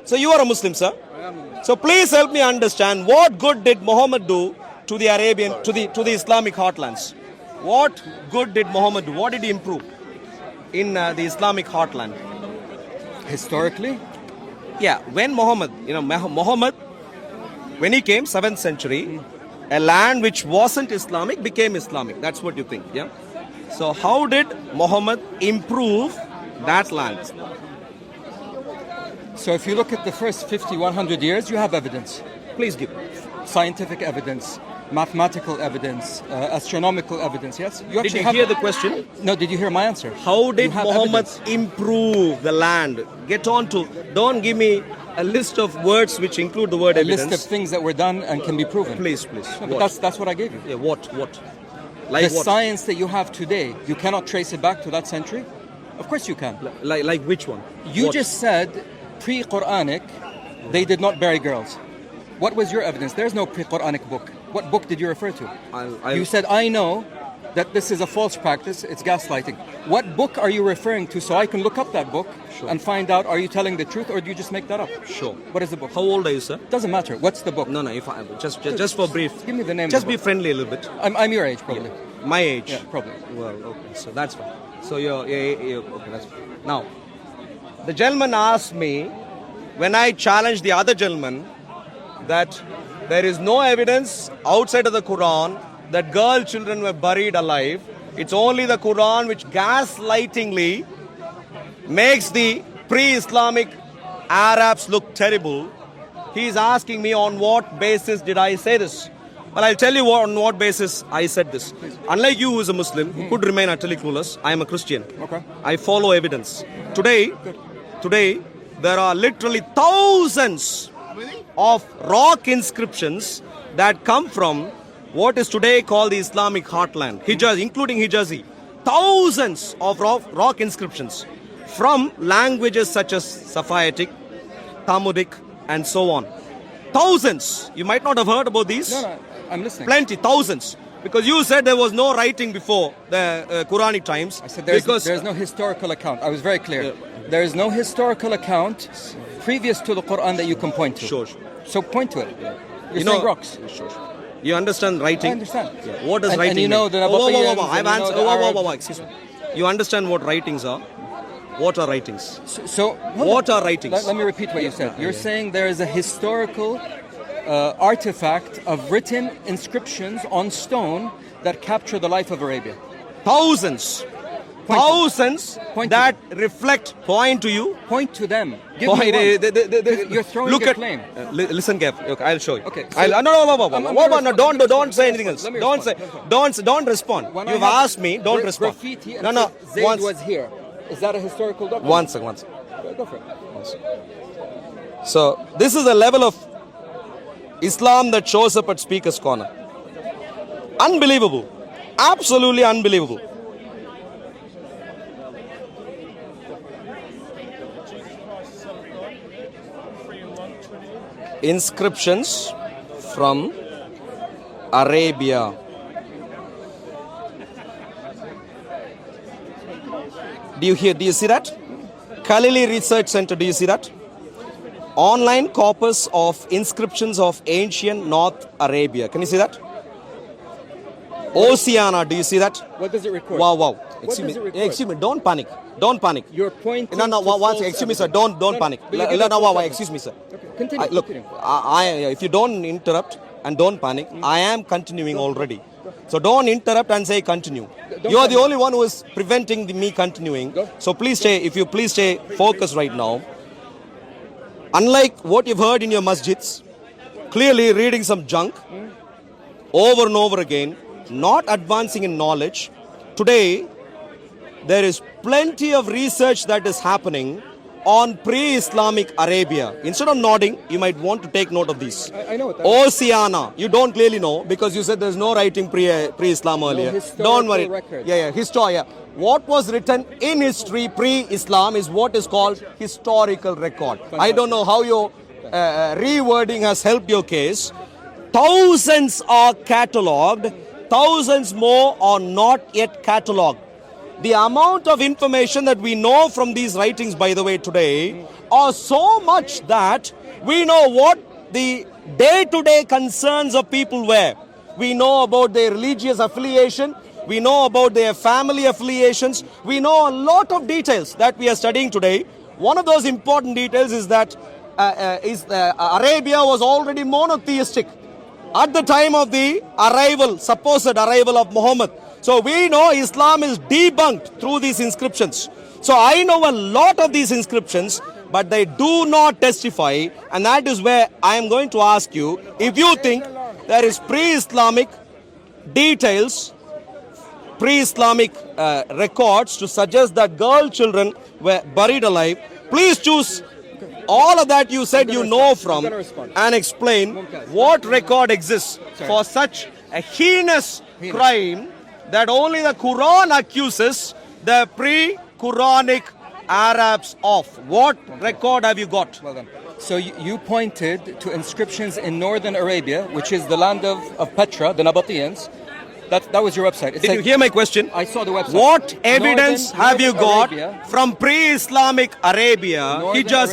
So you are a Muslim, sir? I am a Muslim. So please help me understand, what good did Muhammad do to the Arabian, to the Islamic heartlands? What good did Muhammad do? What did he improve in the Islamic heartland? Historically, Yeah, when Muhammad, when he came, 7th century, a land which wasn't Islamic became Islamic. That's what you think, yeah? So how did Muhammad improve that land? so if you look at the first 50, 100 years, you have evidence. Please give. Scientific evidence, mathematical evidence, astronomical evidence, yes? Did you hear the question? No, did you hear my answer? How did You have Muhammad evidence. improve the land? Get on to, don't give me a list of words which include the word A evidence. list of things that were done and can be proven. Please, please. No, What? but that's what I gave you. Yeah, what? Like The what? science that you have today, you cannot trace it back to that century? Of course you can. Like which one? You What? just said pre-Quranic, they did not bury girls. What was your evidence? There's no pre-Quranic book. What book did you refer to? I'll- You said, I know that this is a false practice, it's gaslighting. What book are you referring to so I can look up that book Sure. and find out, are you telling the truth or do you just make that up? Sure. What is the book? How old are you, sir? Doesn't matter. What's the book? No, if I just for brief. Give me the name of Just the be book. friendly a little bit. I'm your age, probably. My age. Yeah, probably. Well, okay, so that's fine. So you're okay, that's fine. Now, the gentleman asked me when I challenged the other gentleman that there is no evidence outside of the Quran that girl children were buried alive. It's only the Quran which gaslightingly makes the pre-Islamic Arabs look terrible. He's asking me on what basis did I say this? Well, I'll tell you on what basis I said this. Unlike you who is a Muslim, who could remain utterly clueless, I am a Christian. Okay. I follow evidence. Today, there are literally thousands of rock inscriptions that come from what is today called the Islamic heartland, Hijaz, including Hijazi. Thousands of rock inscriptions from languages such as Safaitic, Tamudic, and so on. Thousands. You might not have heard about these. No, I'm listening. Plenty, thousands. Because you said there was no writing before the Quranic times. I said because there's no historical account. I was very clear. There is no historical account previous to the Quran that you can point to. Sure. So point to it. You're You know- saying rocks. Sure. You understand writing? I understand. What does And writing you mean? know that Whoa, whoa, whoa, Abaqians whoa. and I've you know answered. the Whoa, whoa, Arabs. whoa, excuse me. You understand what writings are? What are writings? So What are writings? Let me repeat what you said. You're saying there is a historical artifact of written inscriptions on stone that capture the life of Arabia. Thousands. Point to- Thousands point to that point to you. Point to them. Give Point, me one. You're throwing look a at, claim. listen carefully. Okay, I'll show you. Okay, so- No, I'm gonna respond. don't say anything else. Let me Don't say, respond. don't respond. When I You've have asked me, don't respond. Graffiti and No, Zayd once, was here. Is that a historical document? one second. Go for it. So this is the level of Islam that shows up at Speaker's Corner. Unbelievable. Absolutely unbelievable. Inscriptions from Arabia. Do you see that? Khalili Research Center, do you see that? Online corpus of inscriptions of ancient North Arabia. Can you see that? Oceania, do you see that? What does it record? Wow. does it record? Excuse me, don't panic. Don't panic. You're pointing No, to one false second. Excuse me, sir. evidence. Don't panic. but you give us false Wow, evidence. excuse me, sir. Okay, continue. Look, continue. if you don't interrupt and don't panic, I am continuing already. So don't interrupt and say continue. Don't You are the panic. only one who is preventing me continuing. Go. So please stay focused right now. Unlike what you've heard in your masjids, clearly reading some junk over and over again, not advancing in knowledge. Today, there is plenty of research that is happening on pre-Islamic Arabia. Instead of nodding, you might want to take note of these. I know what that is. Oceania. You don't clearly know because you said there's no writing pre-Islam earlier. historical Don't worry. records. History. What was written in history pre-Islam is what is called historical record. I don't know how your rewording has helped your case. Thousands are catalogued. Thousands more are not yet catalogued. The amount of information that we know from these writings, by the way, today, or so much that we know what the day-to-day concerns of people were. We know about their religious affiliation. We know about their family affiliations. We know a lot of details that we are studying today. One of those important details is that Arabia was already monotheistic at the time of the supposed arrival of Muhammad. So we know Islam is debunked through these inscriptions. So I know a lot of these inscriptions, but they do not testify, and that is where I am going to ask you if you think there is pre-Islamic details, pre-Islamic records to suggest that girl children were buried alive. Please choose all of that you said you know from and explain what record exists for such a heinous crime that only the Quran accuses the pre-Quranic Arabs of. What record have you got? Well done. So you pointed to inscriptions in northern Arabia, which is the land of Petra, the Nabateans. That was your website. Did you hear my question? I saw the website. What evidence have you got Arabia, from pre-Islamic Arabia? Hijaz,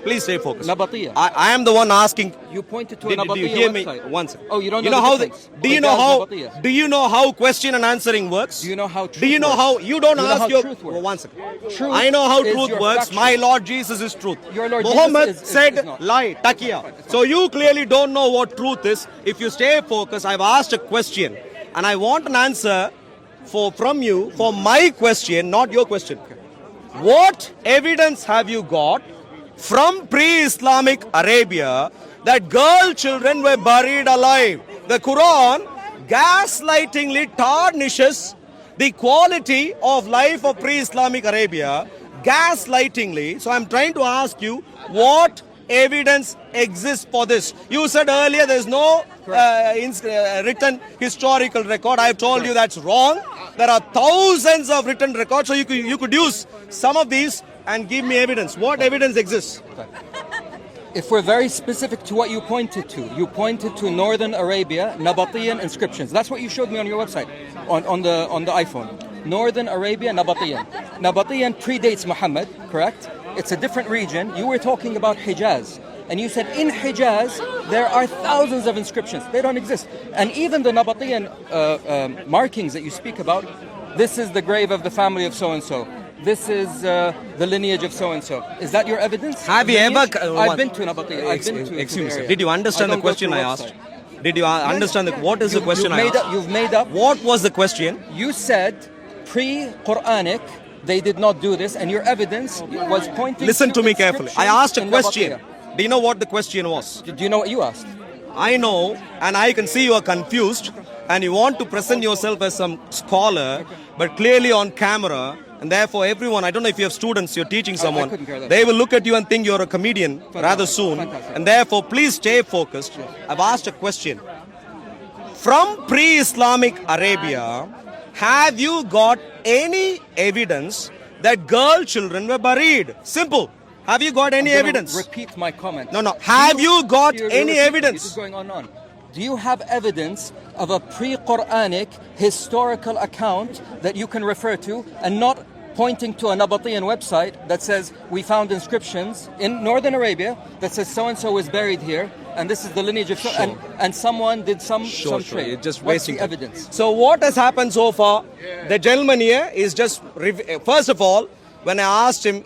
please stay focused. Nabatea. I am the one asking. You pointed to a Did Nabatea you hear me? website. One second. Oh, you don't you know how the difference? do you know Hijaz, how Nabatea. do you know how question and answering works? Do you know how truth Do you know works? how you don't Do you know ask how your truth works? well, one second. Truth I know how is truth your works. factual. My Lord Jesus is truth. Your Lord Muhammad Jesus is said not. lie, taqiya. So you clearly don't know what truth is. If you stay focused, I've asked a question and I want an answer from you for my question, not your question. What evidence have you got from pre-Islamic Arabia that girl children were buried alive? The Quran gaslightingly tarnishes the quality of life of pre-Islamic Arabia, gaslightingly. So I'm trying to ask you, what evidence exists for this? You said earlier there's no written historical record. I've told you that's wrong. There are thousands of written records, so you could use some of these and give me evidence. What evidence exists? If we're very specific to what you pointed to northern Arabia, Nabatean inscriptions. That's what you showed me on your website, on the iPhone. Northern Arabia, Nabatean. Nabatean predates Muhammad, correct? It's a different region. You were talking about Hijaz. And you said in Hijaz, there are thousands of inscriptions. They don't exist. And even the Nabatean markings that you speak about, this is the grave of the family of so-and-so. This is the lineage of so-and-so. Is that your evidence? Have you ever... I've been to Nabatea. I've been to Excuse me, the sir. area. Did you understand the question I asked? Did you understand what is the question I asked? You've made up. What was the question? You said pre-Quranic, they did not do this, and your evidence was pointing Listen to me carefully. I asked a in question. Nabatea. Do you know what the question was? Do you know what you asked? I know, and I can see you are confused, and you want to present yourself as some scholar, but clearly on camera, and therefore everyone, I don't know if you have students, you're teaching someone, couldn't care less. they will look at you and think you're a comedian rather soon, Fantastic. and therefore please stay focused. I've asked a question. From pre-Islamic Arabia, have you got any evidence that girl children were buried? Simple. Have you got any evidence? Repeat my comment. No. Have you got any evidence? This is going on. Do you have evidence of a pre-Quranic historical account that you can refer to, and not pointing to a Nabatean website that says we found inscriptions in northern Arabia that says so-and-so was buried here, and this is the lineage of and someone did some trade. You're just What's wasting the evidence? So what has happened so far? The gentleman here is just first of all, when I asked him,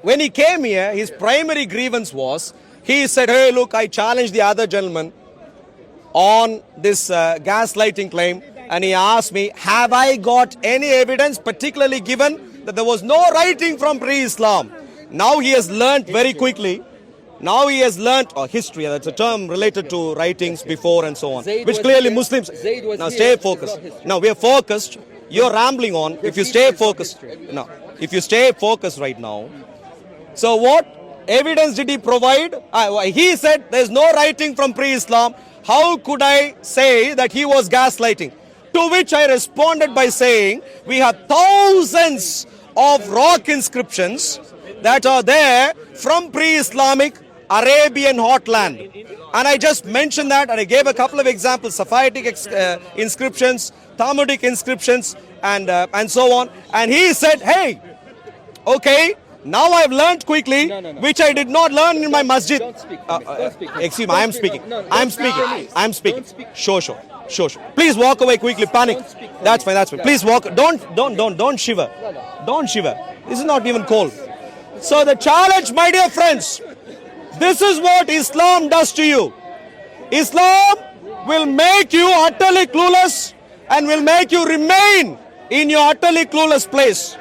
when he came here, his primary grievance was, he said, hey, look, I challenged the other gentleman on this gaslighting claim, and he asked me, have I got any evidence, particularly given that there was no writing from pre-Islam? Now he has learnt very quickly. Now he has learnt history, that's a term related to writings before and so on, which clearly Muslims... Now stay focused. Now we are focused. You're rambling on. If you stay focused... No. If you stay focused right now. So what evidence did he provide? He said there's no writing from pre-Islam. How could I say that he was gaslighting? To which I responded by saying we have thousands of rock inscriptions that are there from pre-Islamic Arabian hotland. And I just mentioned that, and I gave a couple of examples, Safavidic inscriptions, Talmudic inscriptions, and so on. And he said, hey, okay, Now I've learned quickly, No. which I did not learn in my masjid. Don't speak for me. Don't speak for me. Excuse me, I am Don't speak- speaking. no, don't I am speak speaking. for me. I am speaking. Don't speak- Sure. Please walk away quickly. Panic. Don't speak for That's me. fine. That's fine. Please walk. Don't shiver. Don't shiver. This is not even cold. So the challenge, my dear friends, this is what Islam does to you. Islam will make you utterly clueless and will make you remain in your utterly clueless place.